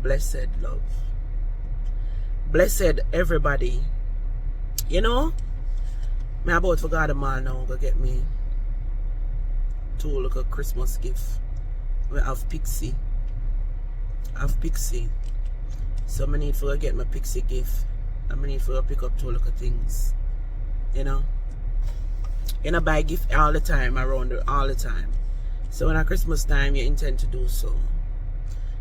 Blessed love. Blessed everybody. You know, me about forgot them all now. Go get me two little Christmas gift. We have Pixie. So I need for get my Pixie gift. I need for pick up two little things. You know. You know, buy gift all the time around all the time. So when at Christmas time you intend to do so.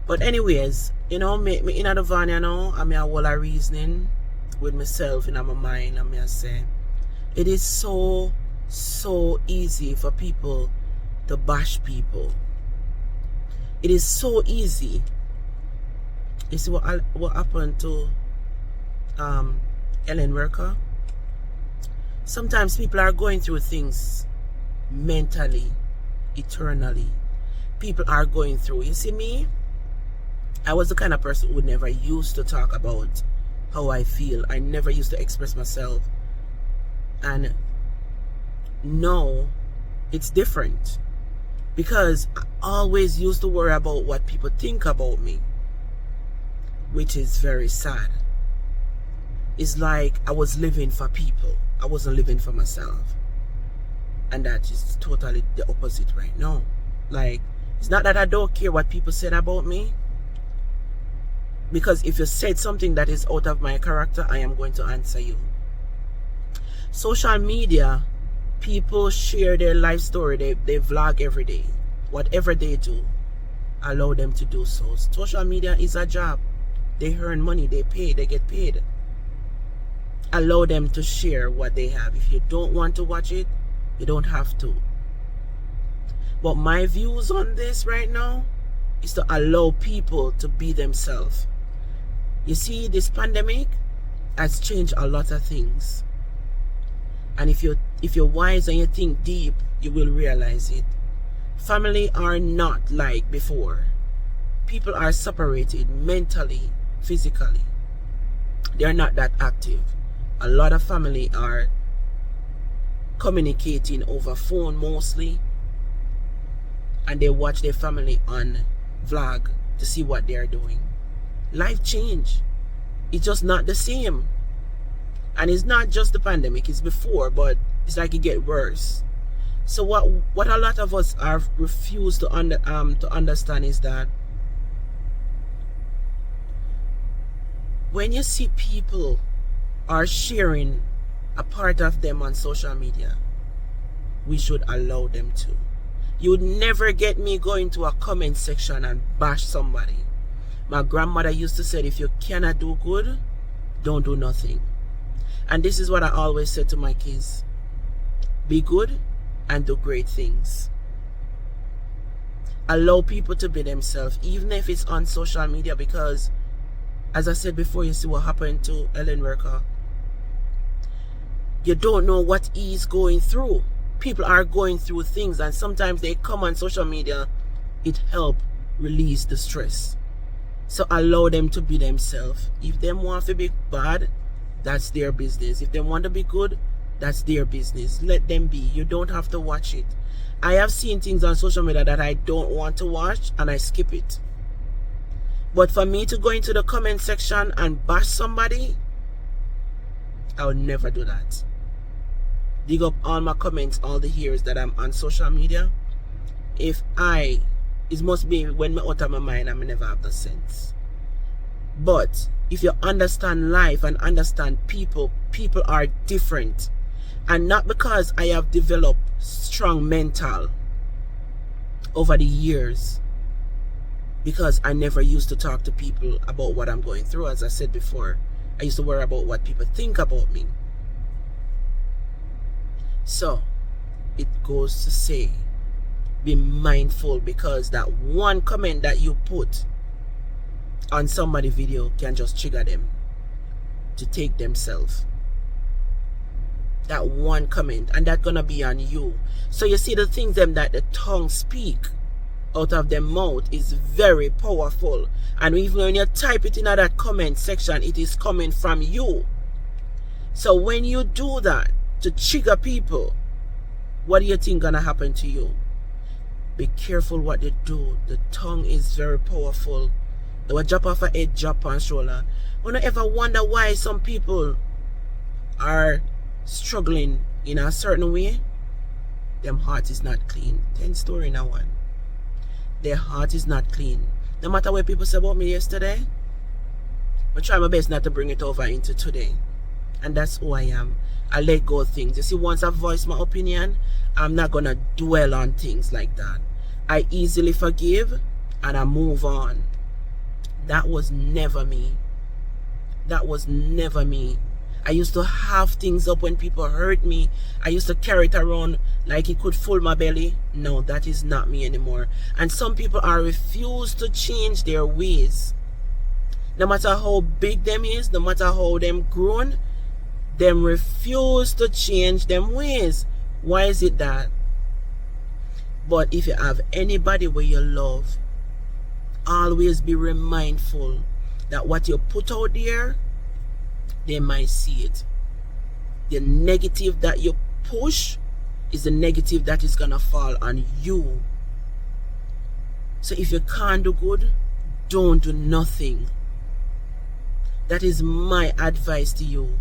But anyways, you know, me in the van, you know, I'm a whole of reasoning with myself in my mind, and I say it is so easy for people to bash people. It is so easy. You see what happened to Ellen Worker? Sometimes people are going through things mentally, eternally. People are going through. You see me? I was the kind of person who never used to talk about how I feel. I never used to express myself. And now it's different. Because I always used to worry about what people think about me. Which is very sad. It's like I was living for people. I wasn't living for myself. And that is totally the opposite right now. Like, it's not that I don't care what people said about me. Because if you said something that is out of my character, I am going to answer you. Social media, people share their life story. They vlog every day. Whatever they do, allow them to do so. Social media is a job. They earn money, they get paid. Allow them to share what they have. If you don't want to watch it, you don't have to. But my views on this right now is to allow people to be themselves. You see, this pandemic has changed a lot of things. And if you're wise and you think deep, you will realize it. Family are not like before. People are separated mentally, physically. They're not that active. A lot of family are communicating over phone mostly. And they watch their family on vlog to see what they're doing. Life change. It's just not the same. And it's not just the pandemic, it's before, but it's like it get worse. So what a lot of us are refused to understand is that when you see people are sharing a part of them on social media, we should allow them to. You would never get me going to a comment section and bash somebody. My grandmother used to say, if you cannot do good, don't do nothing. And this is what I always say to my kids. Be good and do great things. Allow people to be themselves, even if it's on social media, because as I said before, you see what happened to Ellen Worker. You don't know what he's going through. People are going through things, and sometimes they come on social media. It helps release the stress. So allow them to be themselves. If they want to be bad, that's their business. If they want to be good, that's their business. Let them be. You don't have to watch it. I have seen things on social media that I don't want to watch, and I skip it. But for me to go into the comment section and bash somebody, I would never do that. Dig up all my comments all the years that I'm on social media. It must be when I'm out of my mind, I may never have the sense. But if you understand life and understand people, people are different. And not because I have developed strong mental over the years, because I never used to talk to people about what I'm going through. As I said before, I used to worry about what people think about me. So it goes to say, be mindful, because that one comment that you put on somebody's video can just trigger them to take themselves. That one comment, and that's gonna be on you. So you see, the things them that the tongue speak out of their mouth is very powerful. And even when you type it in that comment section, it is coming from you. So when you do that to trigger people, what do you think gonna happen to you? Be careful what you do. The tongue is very powerful. They will drop off a head, drop on shoulder. You don't ever wonder why some people are struggling in a certain way? Them heart is not clean. 10 story now one. Their heart is not clean. No matter what people said about me yesterday, I try my best not to bring it over into today. And that's who I am. I let go of things. You see, once I voice my opinion, I'm not going to dwell on things like that. I easily forgive and I move on. That was never me. That was never me. I used to have things up when people hurt me. I used to carry it around like it could fill my belly. No, that is not me anymore. And some people are refused to change their ways. No matter how big them is, no matter how them grown, them refuse to change them ways. Why is it that? But if you have anybody where you love, always be mindful that what you put out there, they might see it. The negative that you push is the negative that is gonna fall on you. So if you can't do good, don't do nothing. That is my advice to you.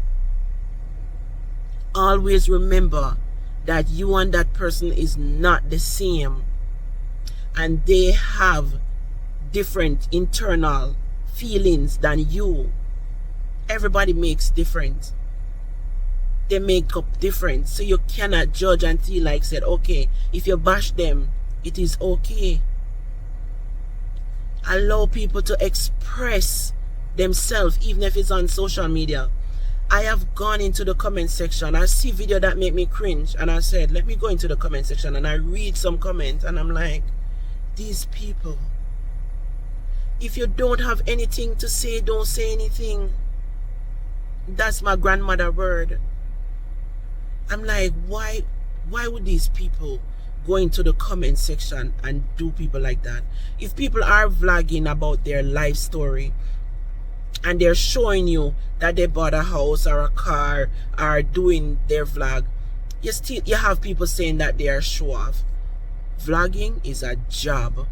Always remember that you and that person is not the same, and they have different internal feelings than you. Everybody makes different. They make up different. So you cannot judge until like said, okay, if you bash them, it is okay. Allow people to express themselves, even if it's on social media. I have gone into the comment section. I see video that make me cringe, and I said, let me go into the comment section, and I read some comments, and I'm like, these people, if you don't have anything to say, don't say anything. That's my grandmother word. I'm like, why would these people go into the comment section and do people like that? If people are vlogging about their life story and they're showing you that they bought a house or a car or doing their vlog, you have people saying that they are show off. Vlogging is a job.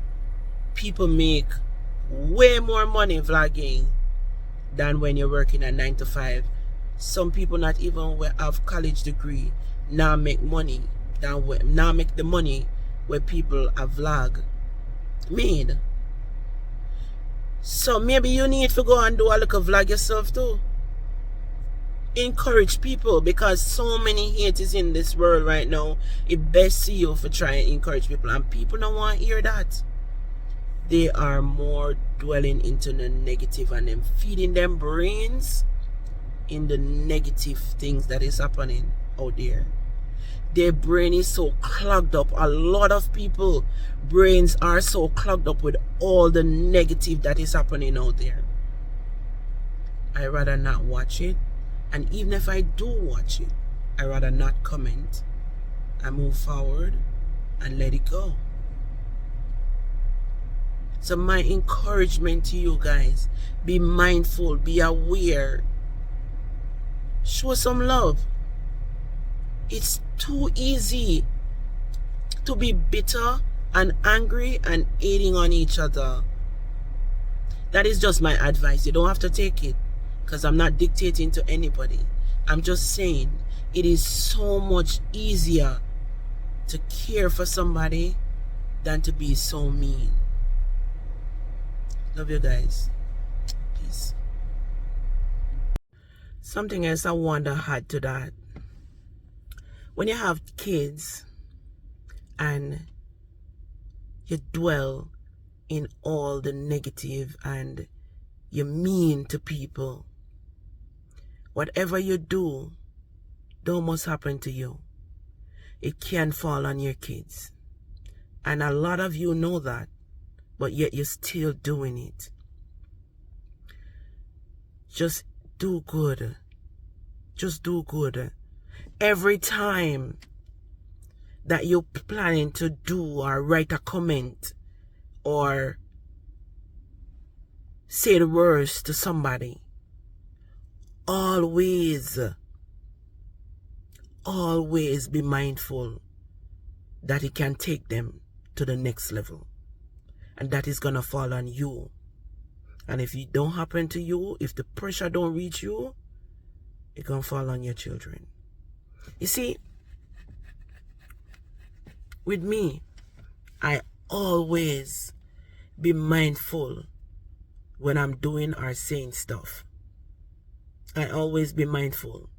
People make way more money vlogging than when you're working at 9 to 5. Some people not even have college degree now make money now make the money where people have vlog made. So maybe you need to go and do a little vlog yourself too. Encourage people, because so many hate is in this world right now. It best see you for trying to encourage people, and people don't want to hear that. They are more dwelling into the negative and them feeding them brains in the negative things that is happening out there. Their brain is so clogged up. A lot of people brains are so clogged up with all the negative that is happening out there. I rather not watch it, and even if I do watch it, I rather not comment. I move forward and let it go. So my encouragement to you guys, be mindful, be aware, show some love. It's too easy to be bitter and angry and hating on each other. That is just my advice. You don't have to take it, because I'm not dictating to anybody. I'm just saying it is so much easier to care for somebody than to be so mean. Love you guys. Peace. Something else I want to add to that. When you have kids and you dwell in all the negative and you're mean to people, whatever you do don't must happen to you. It can fall on your kids. And a lot of you know that, but yet you're still doing it. Just do good. Just do good. Every time that you're planning to do or write a comment or say the words to somebody, always be mindful that it can take them to the next level, and that is gonna fall on you. And if it don't happen to you, if the pressure don't reach you, it can fall on your children. You see, with me, I always be mindful when I'm doing or saying stuff. I always be mindful.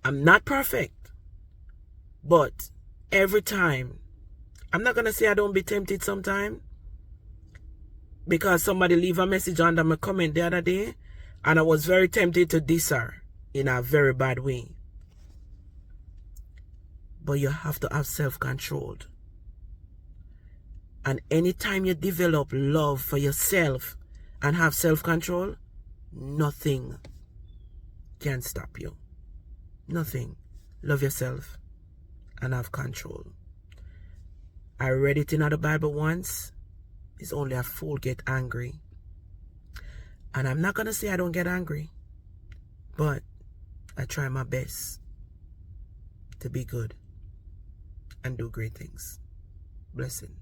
I'm not perfect, but every time, I'm not going to say I don't be tempted sometime, because somebody leave a message under my comment the other day, and I was very tempted to diss her in a very bad way. But you have to have self-control. And anytime you develop love for yourself and have self-control, nothing can stop you. Nothing. Love yourself and have control. I read it in the Bible once. It's only a fool get angry. And I'm not going to say I don't get angry, but I try my best to be good and do great things. Blessing.